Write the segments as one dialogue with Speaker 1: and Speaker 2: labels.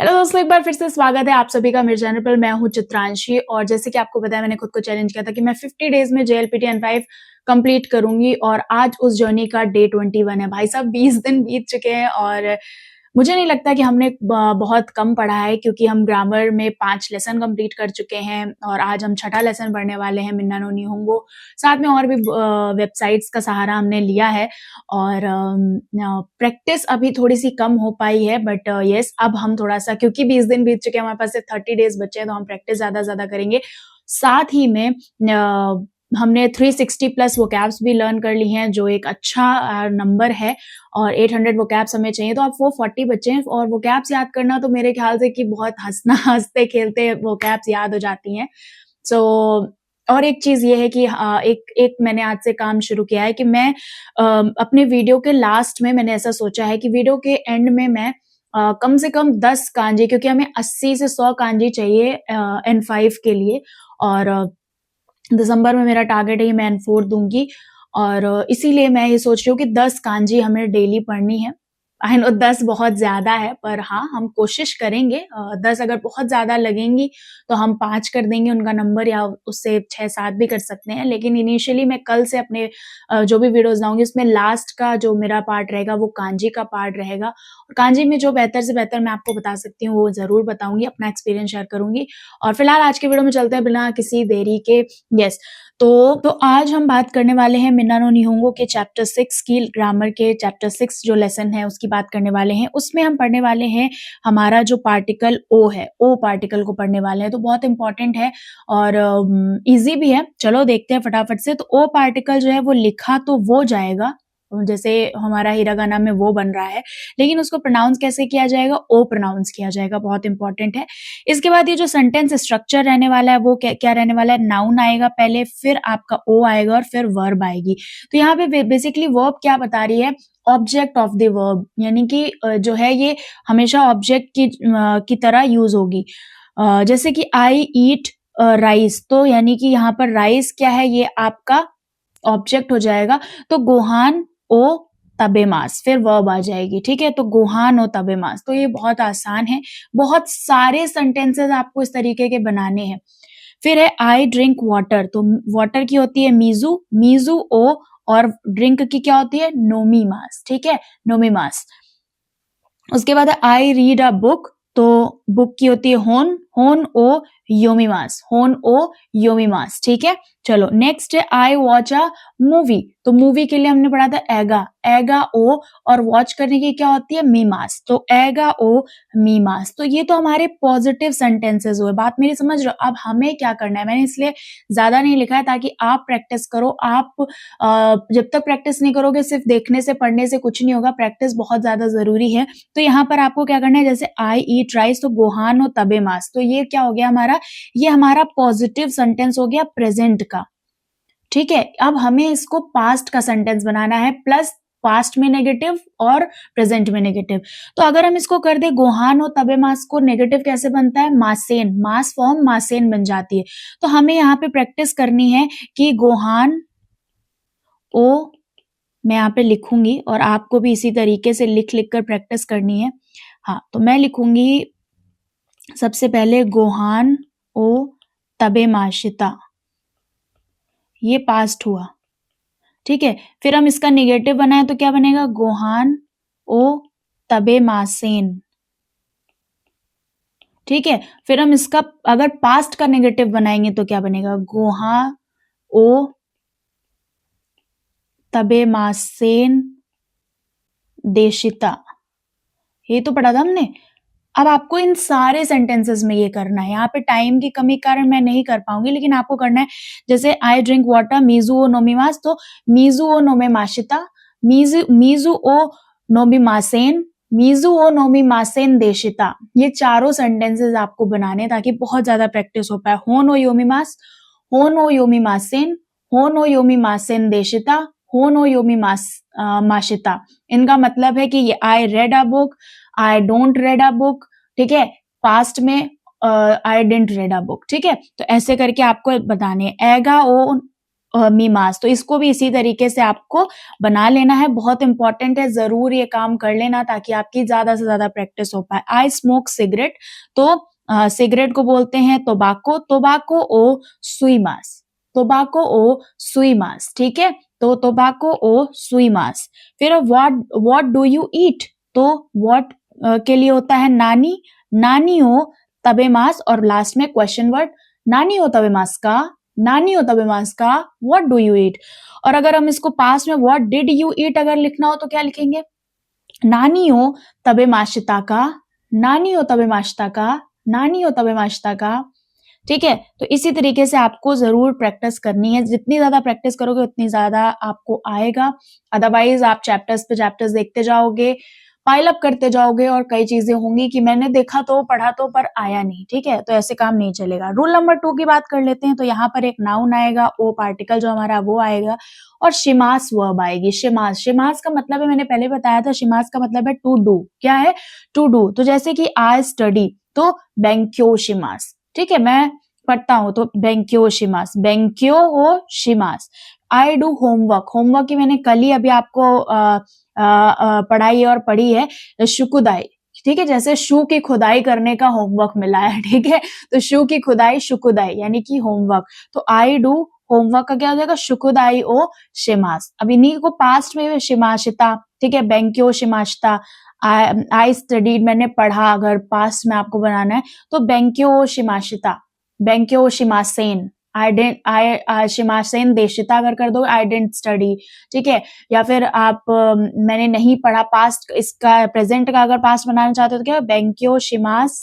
Speaker 1: Hello दोस्तों, एक बार फिर से स्वागत है आप सभी का मेरे चैनल पर। मैं हूं चित्रांशी और जैसे कि आपको पता है मैंने खुद को चैलेंज किया था कि मैं 50 डेज में JLPT N5 कंप्लीट करूंगी और आज उस जर्नी का डे 21 है। भाई साहब 20 दिन बीत चुके हैं और मुझे नहीं लगता कि हमने बहुत कम पढ़ा है, क्योंकि हम ग्रामर में 5 लेसन कंप्लीट कर चुके हैं और आज हम छठा लेसन पढ़ने वाले हैं, मिन्ना नो निहोंगो। साथ में और भी वेबसाइट्स का सहारा हमने लिया है और प्रैक्टिस अभी थोड़ी सी कम हो पाई है, बट यस अब हम थोड़ा सा, क्योंकि 20 दिन बीत चुके हैं, हमारे पास से 30 डेज बचे हैं, तो हम प्रैक्टिस ज्यादा करेंगे। साथ ही में हमने 360 प्लस वोकैब्स भी लर्न कर ली हैं, जो एक अच्छा नंबर है और 800 वोकैब्स हमें चाहिए, तो आप वो 40 बच्चे हैं। और वोकैब्स याद करना तो मेरे ख्याल से कि बहुत हंसते खेलते वोकैब्स याद हो जाती हैं। सो और एक चीज ये है कि एक मैंने आज से काम शुरू किया है कि मैं अपने वीडियो के लास्ट में मैंने ऐसा सोचा है कि वीडियो के एंड में मैं कम से कम 10 कांजी, क्योंकि हमें 80 से 100 कांजी चाहिए N5 के लिए, और दिसंबर में मेरा टारगेट है कि मैं N4 दूंगी, और इसीलिए मैं ये सोच रही हूँ कि 10 कांजी हमें डेली पढ़नी है। आई नो 10 बहुत ज्यादा है, पर हाँ हम कोशिश करेंगे। 10 अगर बहुत ज्यादा लगेंगी तो हम 5 कर देंगे उनका नंबर, या उससे 6-7 भी कर सकते हैं। लेकिन इनिशियली मैं कल से अपने जो भी वीडियोस लाऊंगी उसमें लास्ट का जो मेरा पार्ट रहेगा वो कांजी का पार्ट रहेगा, और कांजी में जो बेहतर से बेहतर मैं आपको बता सकती हूँ वो जरूर बताऊंगी, अपना एक्सपीरियंस शेयर करूंगी। और फिलहाल आज के वीडियो में चलते हैं बिना किसी देरी के। यस, तो आज हम बात करने वाले हैं मिन्ना नो निहोंगो के चैप्टर 6 की, ग्रामर के चैप्टर 6 जो लेसन है उसकी बात करने वाले हैं। उसमें हम पढ़ने वाले हैं हमारा जो पार्टिकल ओ है, ओ पार्टिकल को पढ़ने वाले हैं, तो बहुत इंपॉर्टेंट है और इजी भी है। चलो देखते हैं फटाफट से। तो ओ पार्टिकल जो है वो लिखा तो वो जाएगा, जैसे हमारा हिरागाना में वो बन रहा है, लेकिन उसको प्रोनाउंस कैसे किया जाएगा? ओ प्रोनाउंस किया जाएगा, बहुत इंपॉर्टेंट है। इसके बाद ये जो सेंटेंस स्ट्रक्चर रहने वाला है वो क्या रहने वाला है? नाउन आएगा पहले, फिर आपका ओ आएगा और फिर वर्ब आएगी। तो यहाँ पे बेसिकली वर्ब क्या बता रही है? ऑब्जेक्ट ऑफ द वर्ब, यानी कि जो है ये हमेशा ऑब्जेक्ट की तरह यूज होगी। जैसे कि आई ईट राइस, तो यानी कि यहाँ पर राइस क्या है? ये आपका ऑब्जेक्ट हो जाएगा। तो गोहान ओ तबेमास, फिर वर्ब आ जाएगी। ठीक है, तो गोहान ओ तबेमास। तो ये बहुत आसान है, बहुत सारे सेंटेंसेस आपको इस तरीके के बनाने हैं। फिर है आई ड्रिंक वाटर, तो वाटर की होती है मीजू, मीजू ओ, और ड्रिंक की क्या होती है? नोमीमास। ठीक है, नोमीमास। उसके बाद आई रीड अ बुक, तो बुक की होती है होन, होन ओ योमीमास, होन ओ योमीमास। ठीक है, चलो नेक्स्ट है आई वॉच अ मूवी, तो मूवी के लिए हमने पढ़ा था एगा, एगा ओ, और वॉच करने की क्या होती है? मीमास, तो एगा ओ मीमास। तो ये तो हमारे पॉजिटिव सेंटेंसेस हुए। बात मेरी समझ रहे हो? अब हमें क्या करना है, मैंने इसलिए ज्यादा नहीं लिखा है ताकि आप प्रैक्टिस करो। आप जब तक प्रैक्टिस नहीं करोगे, सिर्फ देखने से पढ़ने से कुछ नहीं होगा, प्रैक्टिस बहुत ज्यादा जरूरी है। तो यहाँ पर आपको क्या करना है, जैसे आई ईट राइस, तो गोहान हो तबे मास, तो ये क्या हो गया हमारा? ये हमारा पॉजिटिव सेंटेंस हो गया प्रेजेंट का। ठीक है, अब हमें इसको पास्ट का सेंटेंस बनाना है, प्लस पास्ट में नेगेटिव और प्रेजेंट में नेगेटिव। तो अगर हम इसको कर दे गोहान हो तबे मास को, नेगेटिव कैसे बनता है? मासेन, मास फॉर्म मासेन बन जाती है। तो हमें यहाँ पे प्रैक्टिस करनी है कि गोहान ओ, मैं यहाँ पे लिखूंगी और आपको भी इसी तरीके से लिख कर प्रैक्टिस करनी है। हाँ, तो मैं लिखूंगी सबसे पहले गोहान ओ तबे माशिता, ये पास्ट हुआ। ठीक है, फिर हम इसका नेगेटिव बनाए तो क्या बनेगा? गोहान ओ तबे मासेन। ठीक है, फिर हम इसका अगर पास्ट का नेगेटिव बनाएंगे तो क्या बनेगा? गोहा ओ तबे मासेन देशिता। ये तो पढ़ा था हमने। अब आपको इन सारे सेंटेंसेस में ये करना है। यहाँ पे टाइम की कमी के कारण मैं नहीं कर पाऊंगी, लेकिन आपको करना है। जैसे आई ड्रिंक वाटर मीजू ओ नोमीमास, तो मीजू ओ नोमे माशिता, मीजू ओ नोमी मासेन, मीजू ओ नोमी मासेन देशिता। ये चारों सेंटेंसेस आपको बनाने, ताकि बहुत ज्यादा प्रैक्टिस हो पाए। होन ओ योमीमास, होन ओ योमी मासेन, होन ओ योमी मासेन देशिता, होन ओ योमी माशिता। इनका मतलब है कि ये I read a book, I don't red a book. ठीक है, पास्ट में आई डेंट रेड अ बुक। ठीक है, तो ऐसे करके आपको बताने। एगा ओ मीमास। तो इसको भी इसी तरीके से आपको बना लेना है, बहुत इंपॉर्टेंट है, जरूर ये काम कर लेना ताकि आपकी ज्यादा से ज्यादा प्रैक्टिस हो पाए। आई स्मोक सिगरेट, तो सिगरेट को बोलते हैं टोबाको, टोबाको ओ सुईमास, टोबाको ओ सुईमास, ठीक है, तो टोबाको ओ सुईमास। फिर व्हाट डू यू ईट, तो व्हाट के लिए होता है नानी, नानी ओ तबेमास, और लास्ट में क्वेश्चन वर्ड नानी ओ तबेमास का, नानी ओ तबेमास का, व्हाट डू यू ईट। और अगर हम इसको पास में व्हाट डिड यू ईट अगर लिखना हो तो क्या लिखेंगे, नानी ओ तबेमाशिता का, नानी ओ तबेमाशिता का, नानी ओ तबेमाशिता का, ठीक है। तो इसी तरीके से आपको जरूर प्रैक्टिस करनी है, जितनी ज्यादा प्रैक्टिस करोगे उतनी ज्यादा आपको आएगा। अदरवाइज आप चैप्टर्स पे चैप्टर्स देखते जाओगे, पाइल अप करते जाओगे और कई चीजें होंगी कि मैंने देखा तो पढ़ा तो पर आया नहीं, ठीक है, तो ऐसे काम नहीं चलेगा। रूल नंबर 2 की बात कर लेते हैं, तो यहाँ पर एक नाउन आएगा, ओ पार्टिकल जो हमारा वो आएगा, और शिमास वर्ब आएगी। शिमास, शिमास का मतलब है, मैंने पहले बताया था, शिमास का मतलब है टू डू, क्या है, टू डू। तो जैसे कि आई स्टडी, तो बेंक्यो शिमास, ठीक है, मैं पढ़ता हूं तो बेंक्यो शिमास, बेंक्यो हो शिमास। आई डू होमवर्क, होमवर्क की मैंने कल ही अभी आपको पढ़ाई और पढ़ी है, शुकुदाई, ठीक है, जैसे शू की खुदाई करने का होमवर्क मिला है, ठीक है, तो शू की खुदाई शुकुदाई यानी कि होमवर्क। तो आई डू होमवर्क का क्या हो जाएगा, शुकुदाई ओ शिमास। अब इन्हीं को पास्ट में शिमाशिता, ठीक है, बेंक्यो शिमाशिता, आई स्टडीड मैंने पढ़ा, अगर पास्ट में आपको बनाना है तो बेंक्यो शिमाशिता, बेंक्यो शिमासेन, आई शिमासेन देशिता अगर कर दो, आई डेंट स्टडी, ठीक है। या फिर आप मैंने नहीं पढ़ा, पास्ट, इसका प्रेजेंट का अगर पास्ट बनाना चाहते हो तो क्या, बेंक्यो शिमास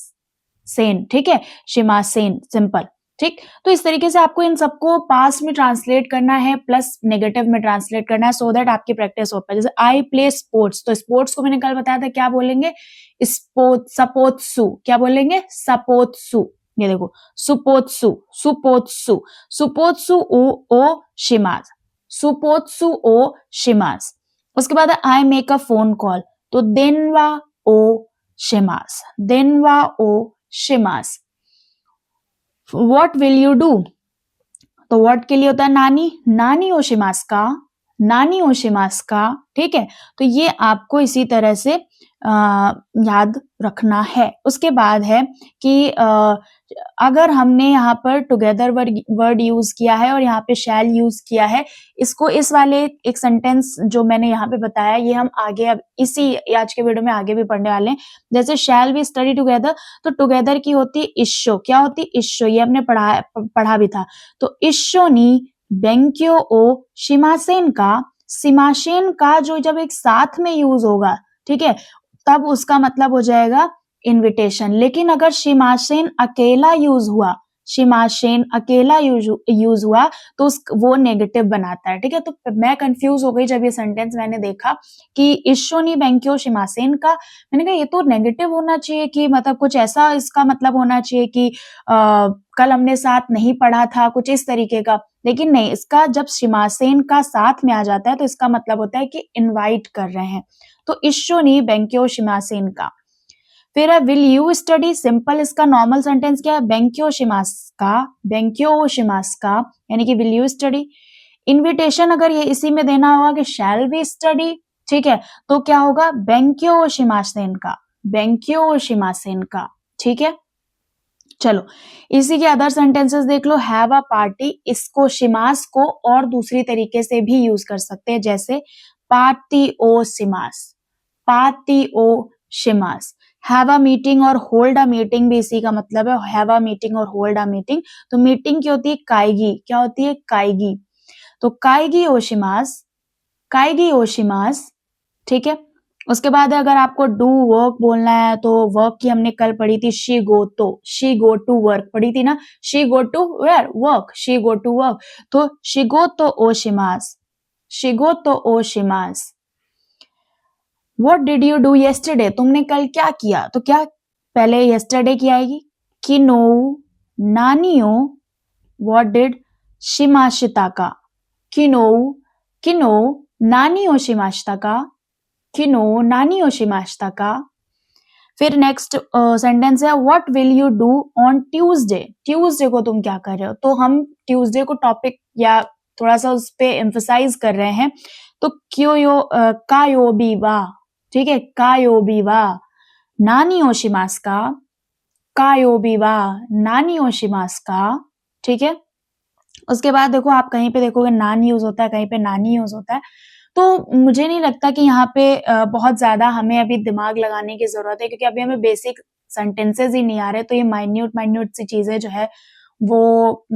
Speaker 1: सेन, ठीक है, शिमासेन, सिंपल, ठीक। तो इस तरीके से आपको इन सबको पास्ट में ट्रांसलेट करना है, प्लस नेगेटिव में ट्रांसलेट करना है, सो दैट आपकी प्रैक्टिस हो पाए। जैसे आई प्ले स्पोर्ट्स, तो स्पोर्ट्स को मैंने कल बताया था, क्या बोलेंगे, स्पोर्ट्स, सपोत्सु, क्या बोलेंगे, सपोत्सु, ये देखो, सुपोत्सु, सुपोत्सु, सुपोत्सु ओ शिमास, सुपोत्सु ओ शिमास। उसके बाद I make a phone call, तो देनवा ओ शिमास, देनवा ओ शिमास। व्हाट विल यू डू, तो व्हाट के लिए होता है नानी, नानी ओ शिमास का, नानी ओ शिमास का, ठीक है। तो ये आपको इसी तरह से याद रखना है। उसके बाद है कि अगर हमने यहाँ पर टुगेदर वर्ड यूज किया है और यहाँ पे शैल यूज किया है, इसको इस वाले एक सेंटेंस जो मैंने यहाँ पे बताया, ये हम आगे अब इसी आज के वीडियो में आगे भी पढ़ने वाले हैं। जैसे शैल वी स्टडी टुगेदर, तो टुगेदर की होती इश्शो, क्या होती इश्शो, ये हमने पढ़ा भी था। तो इश्शो नी बेंक्यो ओ शिमासेन का, शिमासेन का जो जब एक साथ में यूज होगा, ठीक है, तब उसका मतलब हो जाएगा इनविटेशन। लेकिन अगर शिमासेन अकेला यूज हुआ, शिमासेन अकेला यूज हुआ तो वो नेगेटिव बनाता है, ठीक है। तो मैं कंफ्यूज हो गई जब ये सेंटेंस मैंने देखा कि इश्शोनी बेंक्यो शिमासेन का, मैंने कहा ये तो नेगेटिव होना चाहिए, कि मतलब कुछ ऐसा इसका मतलब होना चाहिए कि कल हमने साथ नहीं पढ़ा था, कुछ इस तरीके का। लेकिन नहीं, इसका जब शिमासेन का साथ में आ जाता है तो इसका मतलब होता है कि इनवाइट कर रहे हैं। तो इश्शोनी बेंक्यो शिमासेन का। फिर है विल यू स्टडी, सिंपल इसका नॉर्मल सेंटेंस क्या है, बेंक्यो शिमास का, बेंक्यो शिमास का, यानी कि विल यू स्टडी। इनविटेशन अगर ये इसी में देना होगा कि शैल वी स्टडी, ठीक है, तो क्या होगा, बेंक्यो शिमासेन का, बेंक्यो शिमासेन का, ठीक है। चलो इसी के अदर सेंटेंसेस देख लो। हैव अ पार्टी, इसको शिमास को और दूसरी तरीके से भी यूज कर सकते हैं, जैसे पार्टी ओ शिमास, पार्टी ओ शिमास। हैव अ मीटिंग और होल्ड अ मीटिंग भी इसी का मतलब है, हैव अ मीटिंग और होल्ड अ मीटिंग। तो मीटिंग की होती है काइगी, क्या होती है, काइगी, तो काइगी ओ शिमास, काइगी ओ शिमास, ठीक है। उसके बाद अगर आपको डू वर्क बोलना है, तो वर्क की हमने कल पढ़ी थी, शी गो टू वर्क पढ़ी थी ना, she go to where work, she go to work, तो शी गो तो ओ शिमास, शी गो तो ओ शिमास। What did you do yesterday, तुमने कल क्या किया, तो क्या पहले yesterday की आएगी, किनो नानियो, what did शिमाशिता का, किनो, किनो नानियो शिमाशिता का, किनो नानियो शिमाशिता का। फिर नेक्स्ट सेंटेंस है what will you do on Tuesday, Tuesday को तुम क्या कर रहे हो, तो हम ट्यूसडे को टॉपिक या थोड़ा सा उस पे एम्फसाइज कर रहे हैं। तो कायोबीवा, ठीक है, कायोबीवा नानी ओशिमास्का, कायोबीवा नानी ओशिमास्का, ठीक है। उसके बाद देखो आप कहीं पे देखोगे नान यूज होता है, कहीं पे नानी यूज होता है। तो मुझे नहीं लगता कि यहाँ पे बहुत ज्यादा हमें अभी दिमाग लगाने की जरूरत है, क्योंकि अभी हमें बेसिक सेंटेंसेस ही नहीं आ रहे। तो ये माइन्यूट सी चीजें जो है वो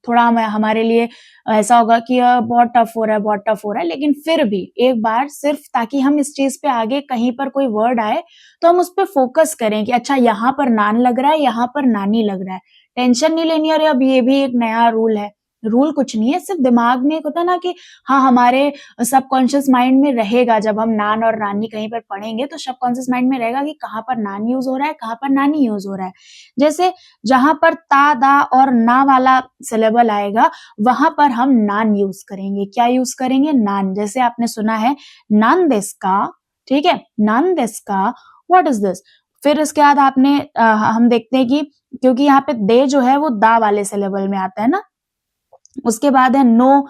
Speaker 1: थोड़ा हमारे लिए ऐसा होगा कि बहुत टफ हो रहा है, बहुत टफ हो रहा है। लेकिन फिर भी एक बार सिर्फ ताकि हम इस चीज पे आगे कहीं पर कोई वर्ड आए तो हम उस पर फोकस करें कि अच्छा यहाँ पर नान लग रहा है, यहाँ पर नानी लग रहा है। टेंशन नहीं लेनी। और अब ये भी एक नया रूल है, रूल कुछ नहीं है, सिर्फ दिमाग में एक होता है ना कि हाँ हमारे सबकॉन्शियस माइंड में रहेगा। जब हम नान और नानी कहीं पर पढ़ेंगे तो सबकॉन्शियस माइंड में रहेगा कि कहाँ पर नान यूज हो रहा है, कहाँ पर नानी यूज हो रहा है। जैसे जहां पर ता, दा और ना वाला सिलेबल आएगा वहां पर हम नान यूज करेंगे। क्या यूज करेंगे? नान। जैसे आपने सुना है नान देस्का, ठीक है, नान देस्का, व्हाट इज दिस। फिर इसके बाद आपने हम देखते हैं कि क्योंकि यहाँ पे दे जो है वो दा वाले सिलेबल में आता है ना। उसके बाद है नो,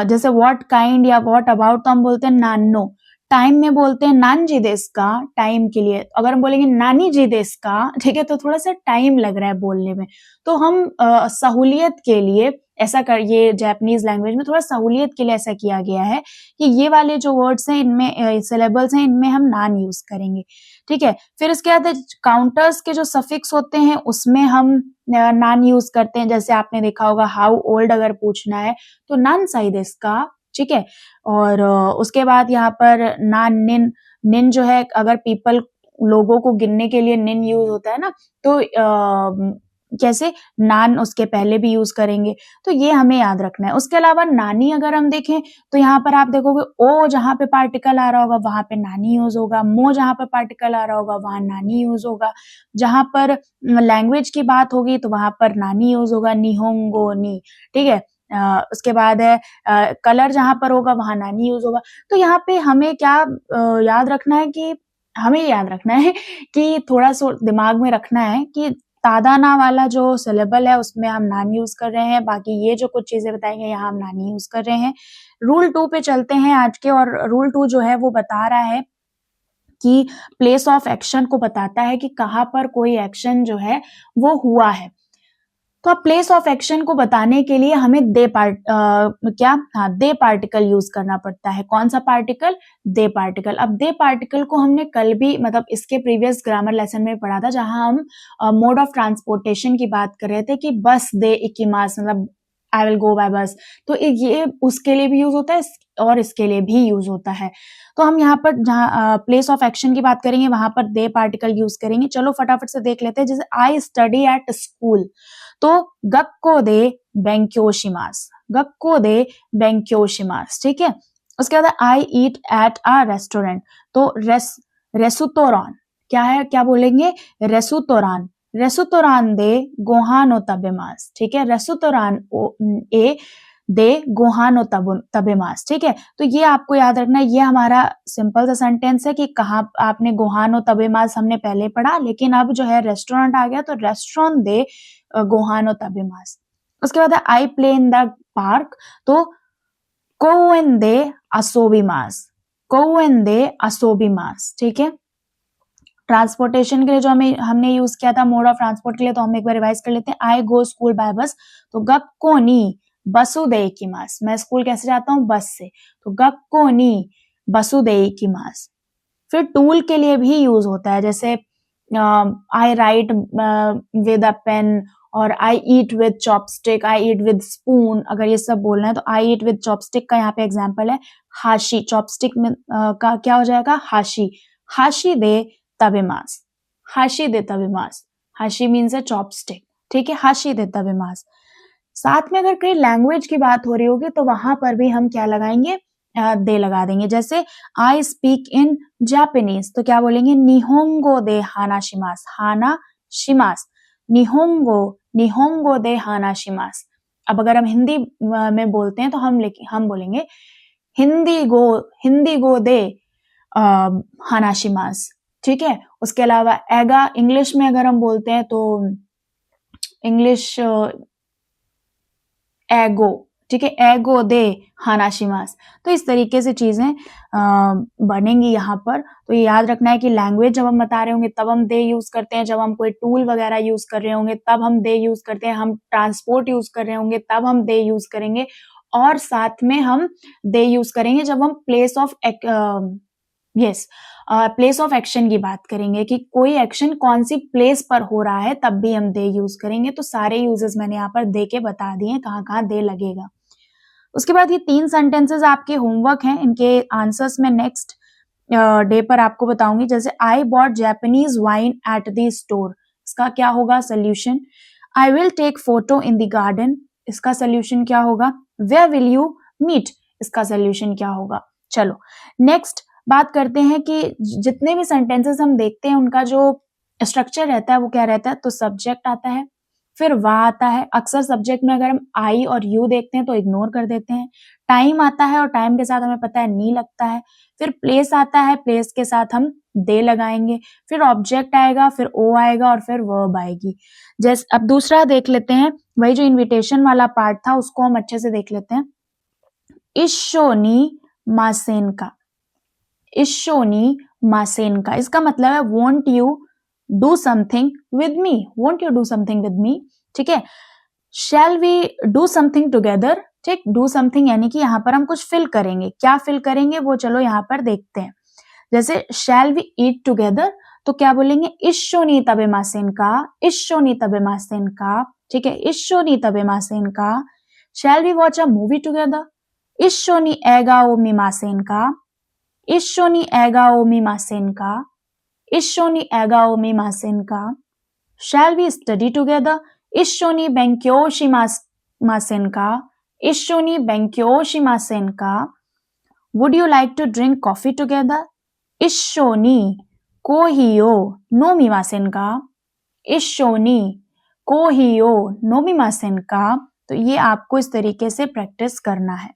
Speaker 1: जैसे व्हाट काइंड या व्हाट अबाउट तो हम बोलते हैं नान नो। टाइम में बोलते हैं नान जी देस का, टाइम के लिए। अगर हम बोलेंगे नानी जी देस का, ठीक है, तो थोड़ा सा टाइम लग रहा है बोलने में। तो हम सहूलियत के लिए ऐसा कर, ये जापानीज लैंग्वेज में थोड़ा सहूलियत के लिए ऐसा किया गया है कि ये वाले जो वर्ड्स हैं इनमें सिलेबल्स हैं इनमें हम नान यूज करेंगे, ठीक है। फिर इसके बाद काउंटर्स के जो सफिक्स होते हैं उसमें हम नान यूज करते हैं। जैसे आपने देखा होगा हाउ ओल्ड अगर पूछना है तो नान साई देस का, ठीक है। और उसके बाद यहाँ पर नान निन, निन जो है अगर पीपल लोगों को गिनने के लिए निन यूज होता है ना, तो कैसे नान उसके पहले भी यूज करेंगे। तो ये हमें याद रखना है। उसके अलावा नानी अगर हम देखें तो यहाँ पर आप देखोगे ओ जहां पे पार्टिकल आ रहा होगा वहां पे नानी यूज होगा, मो जहां पर पार्टिकल आ रहा होगा वहां नानी यूज होगा, जहां पर लैंग्वेज की बात होगी तो वहां पर नानी यूज होगा, निहोंगो नी, ठीक है। उसके बाद है कलर जहां पर होगा वहां नानी यूज होगा। तो यहाँ पे हमें क्या याद रखना है कि हमें याद रखना है कि थोड़ा सा दिमाग में रखना है कि तादाना वाला जो सिलेबल है उसमें हम नान यूज कर रहे हैं, बाकी ये जो कुछ चीजें बताएंगे यहाँ हम नानी यूज कर रहे हैं। रूल 2 पे चलते हैं आज के। और रूल 2 जो है वो बता रहा है कि प्लेस ऑफ एक्शन को बताता है कि कहाँ पर कोई एक्शन जो है वो हुआ है। तो अब प्लेस ऑफ एक्शन को बताने के लिए हमें दे पार्टिकल यूज करना पड़ता है। कौन सा पार्टिकल? दे पार्टिकल। अब दे पार्टिकल को हमने कल भी मतलब इसके प्रीवियस ग्रामर लेसन में पढ़ा था, जहां हम मोड ऑफ ट्रांसपोर्टेशन की बात कर रहे थे कि बस दे इकिमास, मतलब आई विल गो बाय बस। तो ये उसके लिए भी यूज होता है और इसके लिए भी यूज होता है। तो हम यहाँ पर जहाँ प्लेस ऑफ एक्शन की बात करेंगे वहां पर दे पार्टिकल यूज करेंगे। चलो फटाफट से देख लेते हैं। जैसे आई स्टडी एट स्कूल, तो गक्को दे बेंक्योशिमास, गक्को दे बेंक्योशिमास, ठीक है। उसके बाद आई ईट एट अ रेस्टोरेंट, तो रेसुतोरान, क्या है, क्या बोलेंगे? रेसुतोरान, रेसुतोरान दे गोहानो तबेमास, ठीक है। रेसुतोरान ए दे गोहानो तबेमास, ठीक है। तो ये आपको याद रखना है। ये हमारा सिंपल सा सेंटेंस है कि कहाँ आपने गोहानो तबेमास हमने पहले पढ़ा, लेकिन अब जो है रेस्टोरेंट आ गया तो रेस्टोरेंट दे गोहानो तबेमास। उसके बाद I play in the park, तो कोएन दे असोबिमास, कोएन दे असोबिमास, ठीक है। ट्रांसपोर्टेशन के लिए जो हमने यूज किया था मोड ऑफ ट्रांसपोर्ट के लिए, तो हम एक बार रिवाइज कर लेते हैं। आई गो स्कूल बाय बस, तो गक्को नी बसुदे इकिमास, मैं स्कूल कैसे जाता हूँ? बस से, तो गक्को नी बसुदे इकिमास। फिर टूल के लिए भी यूज होता है, जैसे I write with a pen, और I eat with chopstick, I eat with spoon. अगर ये सब बोलना है तो आई ईट विद चॉपस्टिक का यहाँ पे एग्जाम्पल है हाशी। चॉपस्टिक में का क्या हो जाएगा? हाशी। हाशी दे तबेमास, हाशी दे तबेमास, हाशी मीन्स है चॉपस्टिक, ठीक है। हाशी दे तबेमास। साथ में अगर कोई लैंग्वेज की बात हो रही होगी तो वहां पर भी हम क्या लगाएंगे? दे लगा देंगे। जैसे आई स्पीक इन जापानीज, तो क्या बोलेंगे? निहोंगो दे हाना शिमास, हाना शिमास, निहोंगो, निहोंगो दे हाना शिमास। अब अगर हम हिंदी में बोलते हैं तो हम बोलेंगे हिंदी गो दे हाना शिमास, ठीक है। उसके अलावा एगा, इंग्लिश में अगर हम बोलते हैं तो इंग्लिश एगो, ठीक है, एगो दे हानाशिमास। तो इस तरीके से चीजें बनेंगी यहाँ पर। तो ये याद रखना है कि लैंग्वेज जब हम बता रहे होंगे तब हम दे यूज करते हैं, जब हम कोई टूल वगैरह यूज कर रहे होंगे तब हम दे यूज करते हैं, हम ट्रांसपोर्ट यूज कर रहे होंगे तब हम दे यूज करेंगे, और साथ में हम दे यूज करेंगे जब हम प्लेस ऑफ एक्शन की बात करेंगे कि कोई एक्शन कौन सी प्लेस पर हो रहा है, तब भी हम दे यूज करेंगे। तो सारे यूजेस मैंने यहाँ पर दे के बता दिए कहाँ कहाँ दे लगेगा। उसके बाद ये 3 सेंटेंसेस आपके होमवर्क हैं, इनके आंसर्स में नेक्स्ट डे पर आपको बताऊंगी। जैसे I bought Japanese wine at the store, इसका क्या होगा solution. I will take photo in the garden, इसका सोल्यूशन क्या होगा। वेयर विल यू मीट, इसका सोल्यूशन क्या होगा। चलो नेक्स्ट बात करते हैं कि जितने भी सेंटेंसेस हम देखते हैं उनका जो स्ट्रक्चर रहता है वो क्या रहता है। तो सब्जेक्ट आता है, फिर वाह आता है। अक्सर सब्जेक्ट में अगर हम आई और यू देखते हैं तो इग्नोर कर देते हैं। टाइम आता है और टाइम के साथ हमें पता है नी लगता है। फिर प्लेस आता है, प्लेस के साथ हम दे लगाएंगे। फिर ऑब्जेक्ट आएगा, फिर ओ आएगा और फिर वर्ब आएगी। जैसे अब दूसरा देख लेते हैं, वही जो इन्विटेशन वाला पार्ट था उसको हम अच्छे से देख लेते हैं। इशोनी मासेनका, इशोनी मासेनका, इसका मतलब है want you do something with me, want you do something with me. ठीक है, shall we do something together. ठीक, डू समथिंग यानी कि यहाँ पर हम कुछ फिल करेंगे, क्या फिल करेंगे वो चलो यहाँ पर देखते हैं। जैसे शैल वी ईट टुगेदर, तो क्या बोलेंगे इशोनी तबे मासेनका, इशोनी तबे मासेनका। ठीक है, इशोनी तबे मासेनका। Shall we watch a movie together, इशोनी एगा ओमी मासेनका, इशोनी एगा ओमी मासेनका, इशोनी एगा ओमी मासेनका। Shall we study together? इशोनी बेंक्योशी मासेनका, इशोनी बेंक्योशी मासेनका। Would you like to drink coffee together? इशोनी कोहियो नोमी मासेनका, इशोनी कोहियो नोमी मासेनका। तो ये आपको इस तरीके से प्रैक्टिस करना है,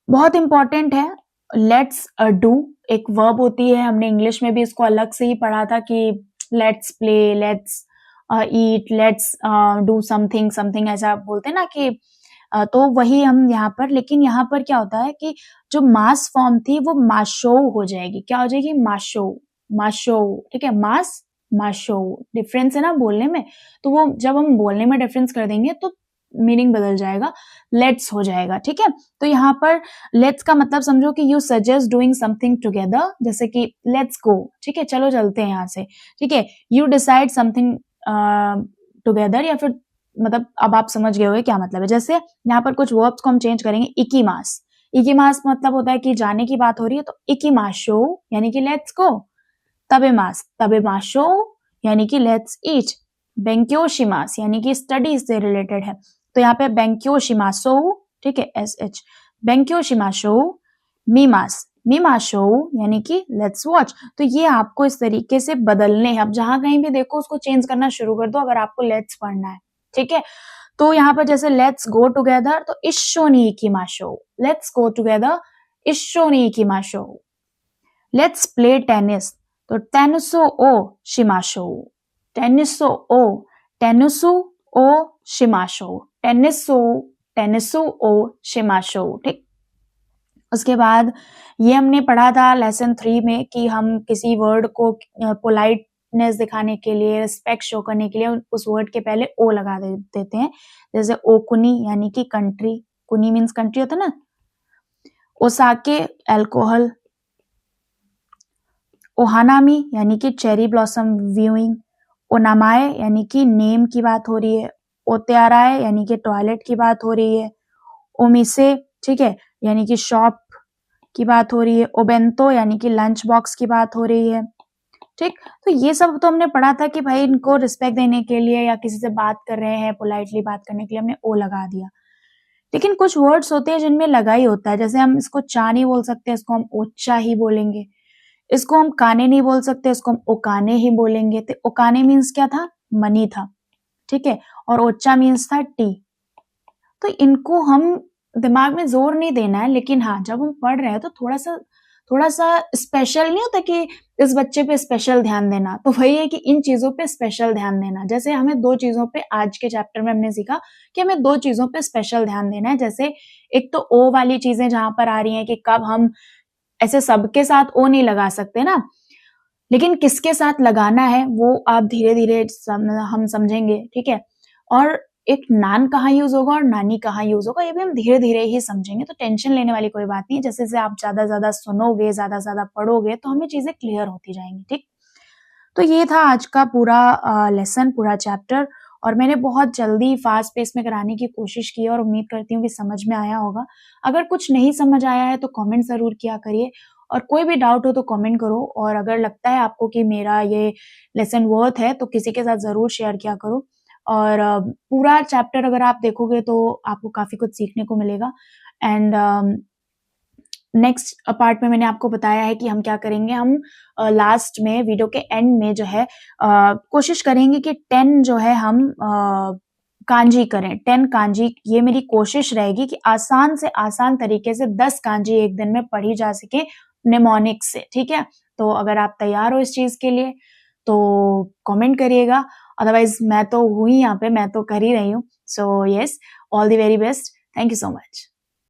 Speaker 1: बहुत इंपॉर्टेंट है। लेट्स डू एक वर्ब होती है, हमने इंग्लिश में भी इसको अलग से ही पढ़ा था कि let's play, let's eat, let's do something something, ऐसा बोलते हैं ना कि तो वही हम यहाँ पर, लेकिन यहाँ पर क्या होता है कि जो मास फॉर्म थी वो माशो हो जाएगी। क्या हो जाएगी, माशो, माशो। ठीक है, मास माशो, डिफरेंस है ना बोलने में, तो वो जब हम बोलने में डिफरेंस कर देंगे तो मीनिंग बदल जाएगा, लेट्स हो जाएगा। ठीक है, तो यहाँ पर लेट्स का मतलब समझो कि you suggest doing something together, जैसे कि लेट्स गो, ठीक है चलो चलते हैं यहाँ से। ठीक है, यू डिसाइड समथिंग टुगेदर, या फिर मतलब अब आप समझ गए होंगे क्या मतलब है। जैसे यहाँ पर कुछ वर्ब्स को हम चेंज करेंगे। इकीमास, इकीमास मतलब होता है कि जाने की बात हो रही है, तो इकीमाशो यानी कि लेट्स गो। तबेमास, तबेमाशो यानी कि लेट्स ईट। बेंक्योशिमास यानी कि स्टडी से रिलेटेड है, तो यहाँ पे बेंक्योशिमासो, ठीक है SH, बेंक्योशिमाशो। मीमास, मीमाशो यानी कि लेट्स वॉच। तो ये आपको इस तरीके से बदलने हैं, अब जहां कहीं भी देखो उसको चेंज करना शुरू कर दो अगर आपको लेट्स पढ़ना है। ठीक है, तो यहाँ पर जैसे लेट्स गो टुगेदर, तो इशोनी इकीमाशो, लेट्स गो टुगेदर इशोनी इकीमाशो। लेट्स प्ले टेनिस, तो टेनिसो ओ शिमाशो, टेनिसो ओ, टेनिसो ओ शिमाशो, टेनिसो, टेनिसो ओ शिमाशो। ठीक, उसके बाद ये हमने पढ़ा था लेसन 3 में कि हम किसी वर्ड को पोलाइटनेस दिखाने के लिए, रिस्पेक्ट शो करने के लिए उस वर्ड के पहले ओ लगा देते हैं। जैसे ओकुनी यानी कि कंट्री, कुनी मीन्स कंट्री होता है ना। ओसाके अल्कोहल, ओहानामी यानी कि चेरी ब्लॉसम व्यूइंग, ओनामाए यानी कि नेम की बात हो रही है, ओत्याराए यानी कि टॉयलेट की बात हो रही है, ओमिसे, ठीक है यानी कि शॉप की बात हो रही है, ओबेंतो यानी कि लंच बॉक्स की बात हो रही है। ठीक, तो ये सब तो हमने पढ़ा था कि भाई इनको रिस्पेक्ट देने के लिए या किसी से बात कर रहे हैं पोलाइटली बात करने के लिए हमने ओ लगा दिया। लेकिन कुछ वर्ड्स होते हैं जिनमें लगा ही होता है, जैसे हम इसको चा नहीं बोल सकते, इसको हम ओचा ही बोलेंगे। इसको हम काने नहीं बोल सकते, इसको हम ओकाने ही बोलेंगे। तो ओकाने मीन्स क्या था, मनी था, ठीक है, और ओचा मीन्स था टी। तो इनको हम दिमाग में जोर नहीं देना है, लेकिन हाँ जब हम पढ़ रहे हैं तो थोड़ा सा थोड़ा सा स्पेशल नहीं होता कि इस बच्चे पे स्पेशल ध्यान देना, तो वही है कि इन चीजों पे स्पेशल ध्यान देना। जैसे हमें 2 चीजों पे आज के चैप्टर में हमने सीखा कि हमें 2 चीजों पे स्पेशल ध्यान देना है। जैसे एक तो ओ वाली चीजें जहां पर आ रही हैं कि कब हम ऐसे सबके साथ ओ नहीं लगा सकते ना, लेकिन किसके साथ लगाना है वो आप धीरे-धीरे हम समझेंगे, ठीक है? और एक नान कहाँ यूज़ होगा और नानी कहाँ यूज़ होगा, ये भी हम धीरे-धीरे ही समझेंगे, तो टेंशन लेने वाली कोई बात नहीं है। जैसे-जैसे आप ज़्यादा-ज़्यादा सुनोगे, ज़्यादा-ज़्यादा पढ़ोगे, तो हमें चीज़ें क्लियर होती जाएँगी, ठीक? तो ये था आज का पूरा लेसन, पूरा चैप्टर, और मैंने बहुत जल्दी फ़ास्ट पेस में कराने की कोशिश की है और उम्मीद करती हूँ कि समझ में आया होगा। अगर कुछ नहीं समझ आया है तो कमेंट ज़रूर किया करिए, और कोई भी डाउट हो तो कमेंट करो, और अगर लगता है आपको कि मेरा ये लेसन वर्थ है तो किसी के साथ ज़रूर शेयर किया करो। और पूरा चैप्टर अगर आप देखोगे तो आपको काफ़ी कुछ सीखने को मिलेगा। एंड नेक्स्ट पार्ट में मैंने आपको बताया है कि हम क्या करेंगे, हम लास्ट में वीडियो के एंड में जो है कोशिश करेंगे कि 10 जो है हम कांजी करें, 10 कांजी। ये मेरी कोशिश रहेगी कि आसान से आसान तरीके से 10 कांजी एक दिन में पढ़ी जा सके निमोनिक से, ठीक है? तो अगर आप तैयार हो इस चीज के लिए तो कमेंट करिएगा, अदरवाइज मैं तो हूँ ही यहाँ पे, मैं तो कर ही रही हूँ। So yes, all the very best, thank you so much.